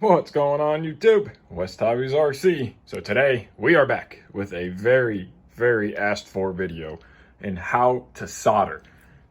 What's going on YouTube? WestHobbiesRC. So today we are back with a very asked for video in how to solder.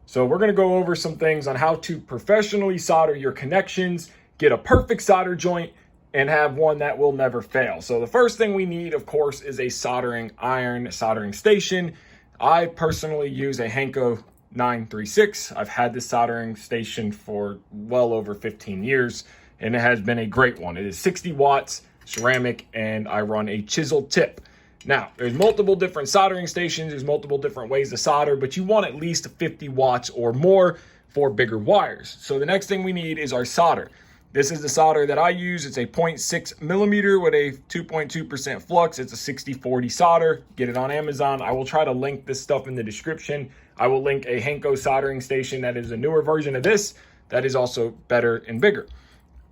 So we're going to go over some things on how to professionally solder your connections, get a perfect solder joint, and have one that will never fail. So the first thing we need, of course, is a soldering iron, soldering station. I personally use a Henko 936. I've had this soldering station for well over 15 years. And it has been a great one. It is 60 watts, ceramic, and I run a chisel tip. Now, there's multiple different soldering stations, there's multiple different ways to solder, but you want at least 50 watts or more for bigger wires. So the next thing we need is our solder. This is the solder that I use. It's a 0.6 millimeter with a 2.2% flux. It's a 60/40 solder. Get it on Amazon. I will try to link this stuff in the description. I will link a Henko soldering station that is a newer version of this that is also better and bigger.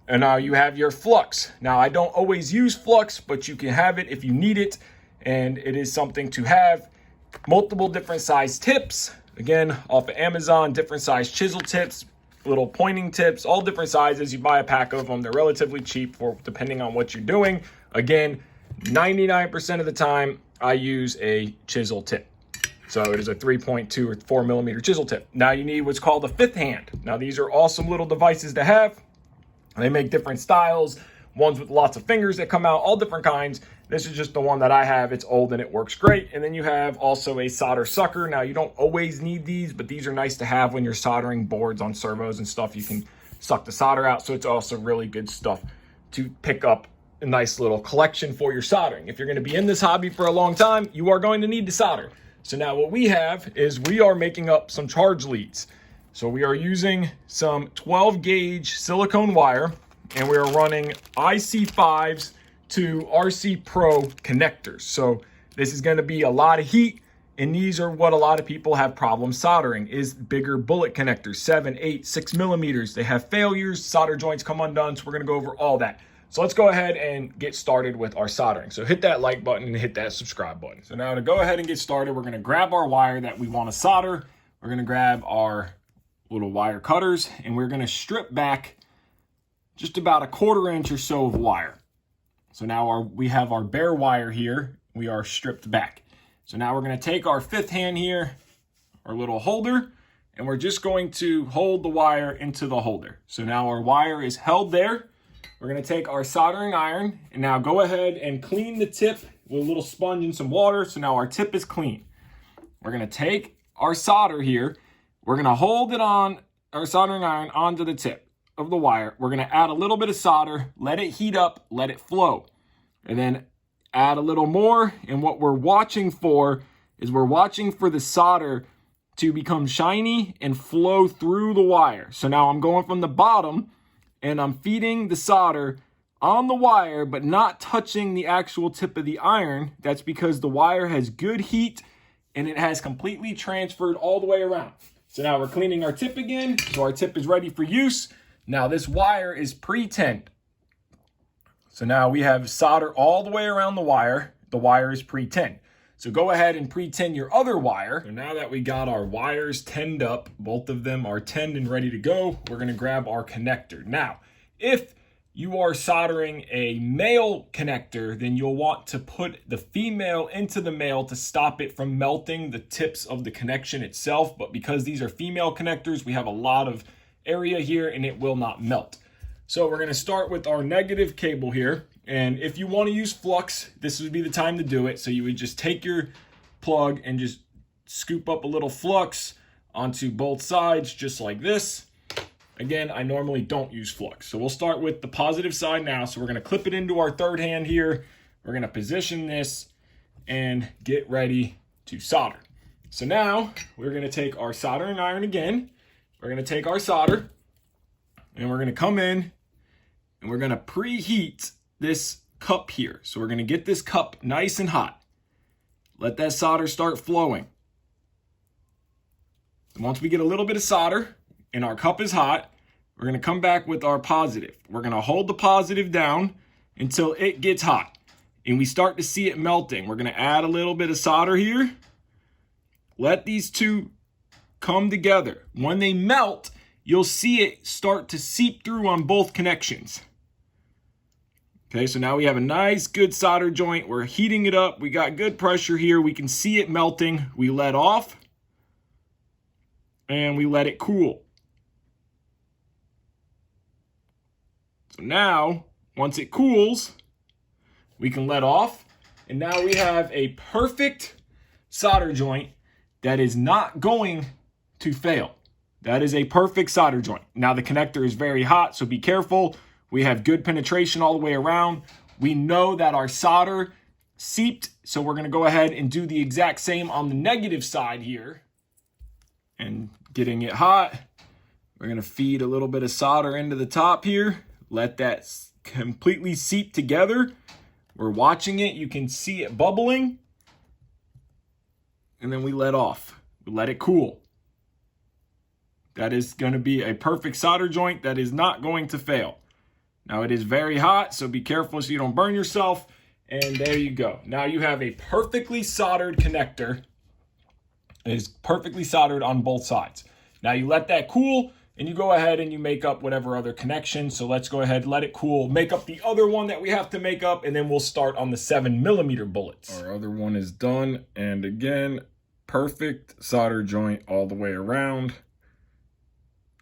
And now you have your flux. Now I don't always use flux, but you can have it if you need it. And it is something to have. Multiple different size tips. Again, off of Amazon, different size chisel tips, little pointing tips, all different sizes. You buy a pack of them. They're relatively cheap for depending on what you're doing. Again, 99% of the time I use a chisel tip. So it is a 3.2 or 4 millimeter chisel tip. Now you need what's called a fifth hand. Now these are awesome little devices to have. They make different styles, ones with lots of fingers that come out, all different kinds. This is just the one that I have. It's old and it works great. And then you have also a solder sucker. Now you don't always need these, but these are nice to have when you're soldering boards on servos and stuff. You can suck the solder out. So it's also really good stuff to pick up a nice little collection for your soldering. If you're going to be in this hobby for a long time, you are going to need to solder. So now what we have is we are making up some charge leads. So we are using some 12 gauge silicone wire and we are running IC5s to RC Pro connectors. So this is going to be a lot of heat, and these are what a lot of people have problems soldering is bigger bullet connectors, 7, 8, 6 millimeters. They have failures, solder joints come undone. So we're going to go over all that. So let's go ahead and get started with our soldering. So hit that like button and hit that subscribe button. So now to go ahead and get started, we're going to grab our wire that we want to solder. We're going to grab our little wire cutters and we're going to strip back just about a 1/4 inch or so of wire. So now we have our bare wire here. We are stripped back. So now we're going to take our fifth hand here, our little holder, and we're just going to hold the wire into the holder. So now our wire is held there. We're going to take our soldering iron and now go ahead and clean the tip with a little sponge and some water. So now our tip is clean. We're going to take our solder here. We're going to hold it on our soldering iron onto the tip of the wire. We're going to add a little bit of solder, let it heat up, let it flow, and then add a little more. And what we're watching for is we're watching for the solder to become shiny and flow through the wire. So now I'm going from the bottom and I'm feeding the solder on the wire, but not touching the actual tip of the iron. That's because the wire has good heat and it has completely transferred all the way around. So now we're cleaning our tip again. So our tip is ready for use. Now this wire is pre-tinned. So now we have solder all the way around the wire. The wire is pre-tinned. So go ahead and pre-tin your other wire. So now that we got our wires tinned up, both of them are tinned and ready to go, we're going to grab our connector. Now, if you are soldering a male connector, then you'll want to put the female into the male to stop it from melting the tips of the connection itself. But because these are female connectors, we have a lot of area here and it will not melt. So we're going to start with our negative cable here. And if you want to use flux, this would be the time to do it. So you would just take your plug and just scoop up a little flux onto both sides, just like this. Again, I normally don't use flux. So we'll start with the positive side now. So we're going to clip it into our third hand here. We're going to position this and get ready to solder. So now we're going to take our soldering iron again. We're going to take our solder and we're going to come in and we're going to preheat this cup here. So we're going to get this cup nice and hot. Let that solder start flowing. And once we get a little bit of solder and our cup is hot, we're going to come back with our positive. We're going to hold the positive down until it gets hot and we start to see it melting. We're going to add a little bit of solder here. Let these two come together. When they melt, you'll see it start to seep through on both connections. Okay, so now we have a nice, good solder joint. We're heating it up. We got good pressure here. We can see it melting. We let off, and we let it cool. So now, once it cools, we can let off, and now we have a perfect solder joint that is not going to fail. That is a perfect solder joint. Now the connector is very hot, so be careful. We have good penetration all the way around. We know that our solder seeped, so we're gonna go ahead and do the exact same on the negative side here. And getting it hot, we're gonna feed a little bit of solder into the top here. Let that completely seep together. We're watching it, you can see it bubbling. And then we let off, we let it cool. That is gonna be a perfect solder joint that is not going to fail. Now it is very hot, so be careful so you don't burn yourself. And there you go. Now you have a perfectly soldered connector. It is perfectly soldered on both sides. Now you let that cool and you go ahead and you make up whatever other connection. So let's go ahead, let it cool, make up the other one that we have to make up, and then we'll start on the 7mm bullets. Our other one is done. And again, perfect solder joint all the way around.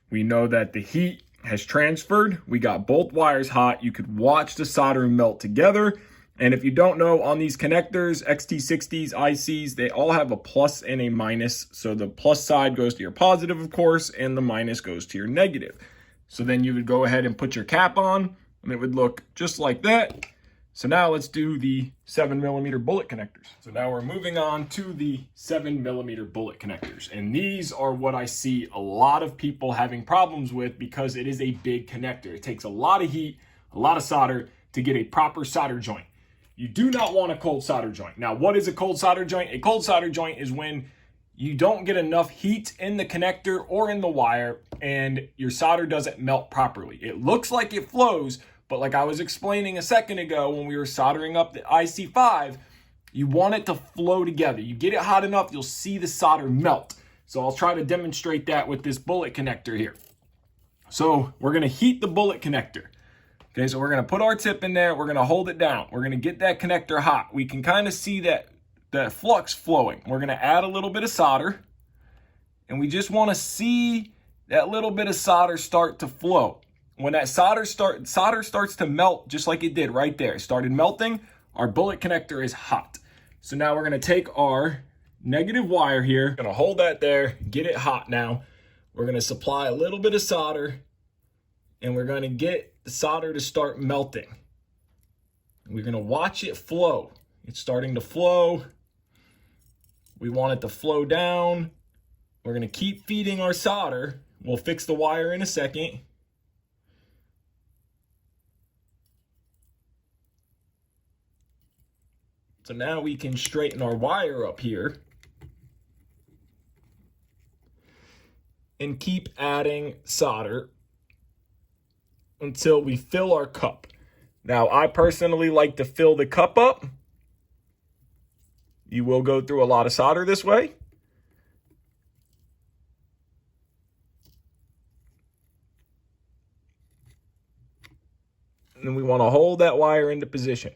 We know that the heat has transferred. We got both wires hot. You could watch the solder melt together. And if you don't know, on these connectors, XT60s, ICs, they all have a plus and a minus. So the plus side goes to your positive, of course, and the minus goes to your negative. So then you would go ahead and put your cap on, and it would look just like that. So now let's do the 7mm bullet connectors. So now we're moving on to the 7mm bullet connectors. And these are what I see a lot of people having problems with because it is a big connector. It takes a lot of heat, a lot of solder to get a proper solder joint. You do not want a cold solder joint. Now, what is a cold solder joint? A cold solder joint is when you don't get enough heat in the connector or in the wire and your solder doesn't melt properly. It looks like it flows, but like I was explaining a second ago when we were soldering up the IC5, you want it to flow together. You get it hot enough, you'll see the solder melt. So I'll try to demonstrate that with this bullet connector here. So we're gonna heat the bullet connector. Okay, so we're gonna put our tip in there, we're gonna hold it down. We're gonna get that connector hot. We can kind of see that flux flowing. We're gonna add a little bit of solder, and we just wanna see that little bit of solder start to flow. When that solder starts to melt, just like it did right there, it started melting, our bullet connector is hot. So now we're gonna take our negative wire here, gonna hold that there, get it hot now. We're gonna supply a little bit of solder, and we're gonna get the solder to start melting. We're gonna watch it flow. It's starting to flow. We want it to flow down. We're gonna keep feeding our solder. We'll fix the wire in a second. So now we can straighten our wire up here and keep adding solder until we fill our cup. Now, I personally like to fill the cup up. You will go through a lot of solder this way. And then we want to hold that wire into position.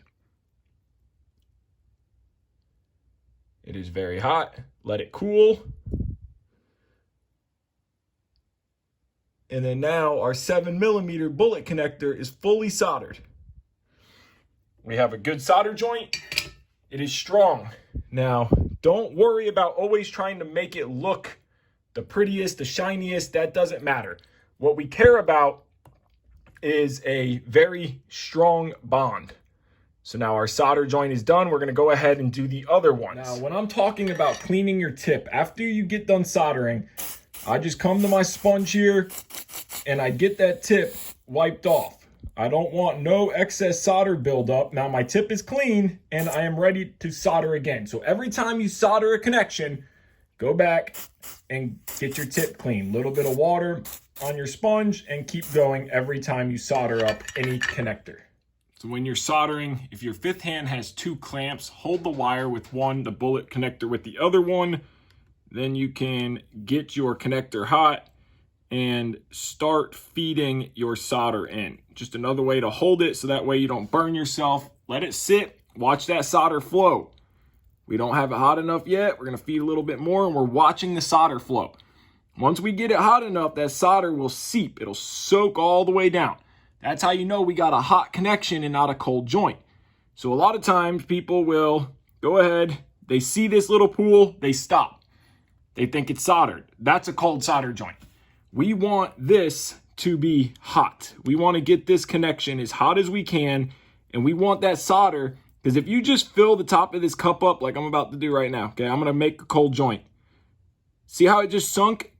It is very hot. Let it cool. And then now our 7mm bullet connector is fully soldered. We have a good solder joint. It is strong. Now, don't worry about always trying to make it look the prettiest, the shiniest. That doesn't matter. What we care about is a very strong bond. So now our solder joint is done. We're gonna go ahead and do the other ones. Now, when I'm talking about cleaning your tip, after you get done soldering, I just come to my sponge here and I get that tip wiped off. I don't want no excess solder buildup. Now my tip is clean and I am ready to solder again. So every time you solder a connection, go back and get your tip clean. Little bit of water on your sponge and keep going every time you solder up any connector. So when you're soldering, if your fifth hand has two clamps, hold the wire with one, the bullet connector with the other one. Then you can get your connector hot and start feeding your solder in. Just another way to hold it so that way you don't burn yourself. Let it sit, watch that solder flow. We don't have it hot enough yet. We're gonna feed a little bit more and we're watching the solder flow. Once we get it hot enough, that solder will seep. It'll soak all the way down. That's how you know we got a hot connection and not a cold joint. So a lot of times people will go ahead, they see this little pool, they stop. They think it's soldered. That's a cold solder joint. We want this to be hot. We want to get this connection as hot as we can, and we want that solder, because if you just fill the top of this cup up like I'm about to do right now, okay, I'm going to make a cold joint. See how it just sunk?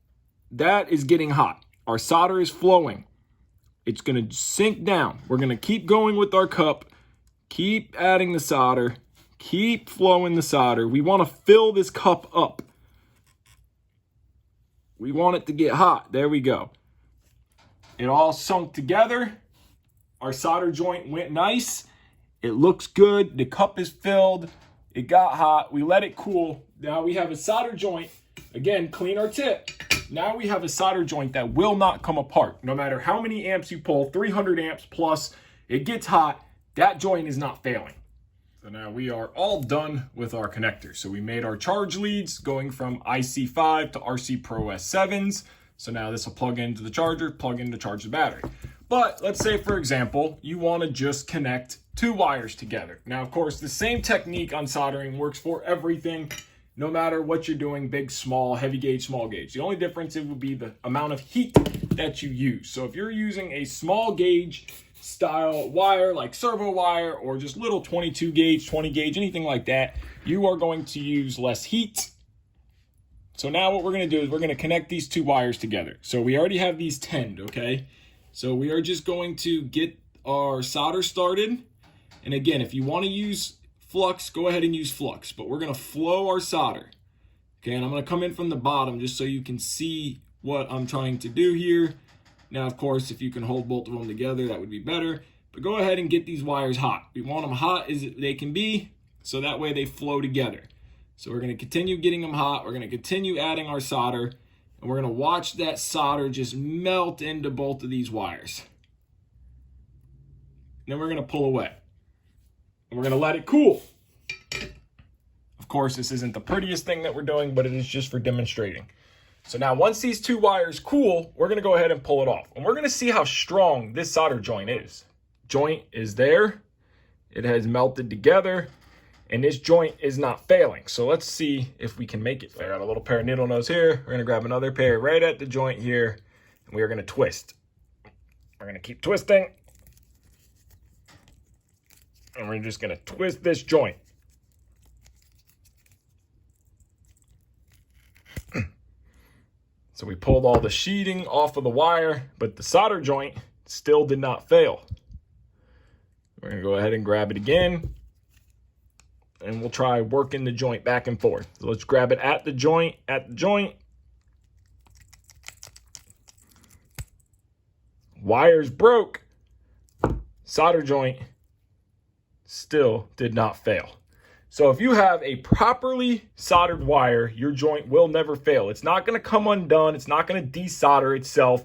That is getting hot. Our solder is flowing. It's going to sink down. We're going to keep going with our cup, keep adding the solder, keep flowing the solder. We want to fill this cup up. We want it to get hot. There we go. It all sunk together. Our solder joint went nice. It looks good. The cup is filled. It got hot. We let it cool. Now we have a solder joint. Again, clean our tip. Now we have a solder joint that will not come apart. No matter how many amps you pull, 300 amps plus, it gets hot. That joint is not failing. So now we are all done with our connectors. So we made our charge leads going from IC5 to RC Pro S7s. So now this will plug into the charger, plug in to charge the battery. But let's say, for example, you want to just connect two wires together. Now, of course, the same technique on soldering works for everything, no matter what you're doing, big, small, heavy gauge, small gauge. The only difference it would be the amount of heat that you use. So if you're using a small gauge style wire like servo wire or just little 22 gauge, 20 gauge, anything like that, you are going to use less heat. So now what we're going to do is we're going to connect these two wires together. So we already have these tinned, okay? So we are just going to get our solder started. And again, if you want to use flux, go ahead and use flux, but we're going to flow our solder. Okay, and I'm going to come in from the bottom just so you can see what I'm trying to do here. Now, of course, if you can hold both of them together, that would be better. But go ahead and get these wires hot. We want them hot as they can be, so that way they flow together. So we're going to continue getting them hot. We're going to continue adding our solder, and we're going to watch that solder just melt into both of these wires. Then we're going to pull away. And we're going to let it cool. Of course, this isn't the prettiest thing that we're doing, but it is just for demonstrating. So now once these two wires cool, we're going to go ahead and pull it off. And we're going to see how strong this solder joint is. Joint is there. It has melted together. And this joint is not failing. So let's see if we can make it fail. I got a little pair of needle nose here. We're going to grab another pair right at the joint here. And we are going to twist. We're going to keep twisting. And we're just going to twist this joint. So we pulled all the sheeting off of the wire, but the solder joint still did not fail. We're going to go ahead and grab it again. And we'll try working the joint back and forth. So let's grab it at the joint, Wires broke. Solder joint still did not fail. So if you have a properly soldered wire, your joint will never fail. It's not going to come undone. It's not going to desolder itself.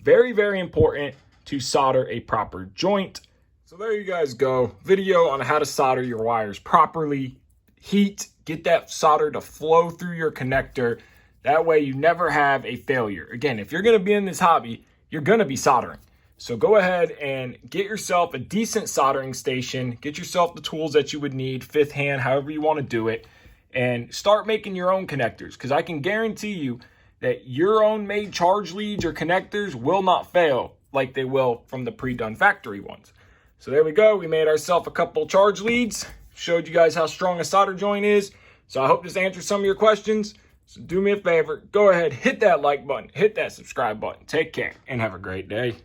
Very, very important to solder a proper joint. So there you guys go. Video on how to solder your wires properly. Heat, get that solder to flow through your connector. That way you never have a failure. Again, if you're going to be in this hobby, you're going to be soldering. So go ahead and get yourself a decent soldering station. Get yourself the tools that you would need, fifth hand, however you want to do it. And start making your own connectors. Because I can guarantee you that your own made charge leads or connectors will not fail like they will from the pre-done factory ones. So there we go. We made ourselves a couple charge leads. Showed you guys how strong a solder joint is. So I hope this answers some of your questions. So do me a favor. Go ahead, hit that like button. Hit that subscribe button. Take care and have a great day.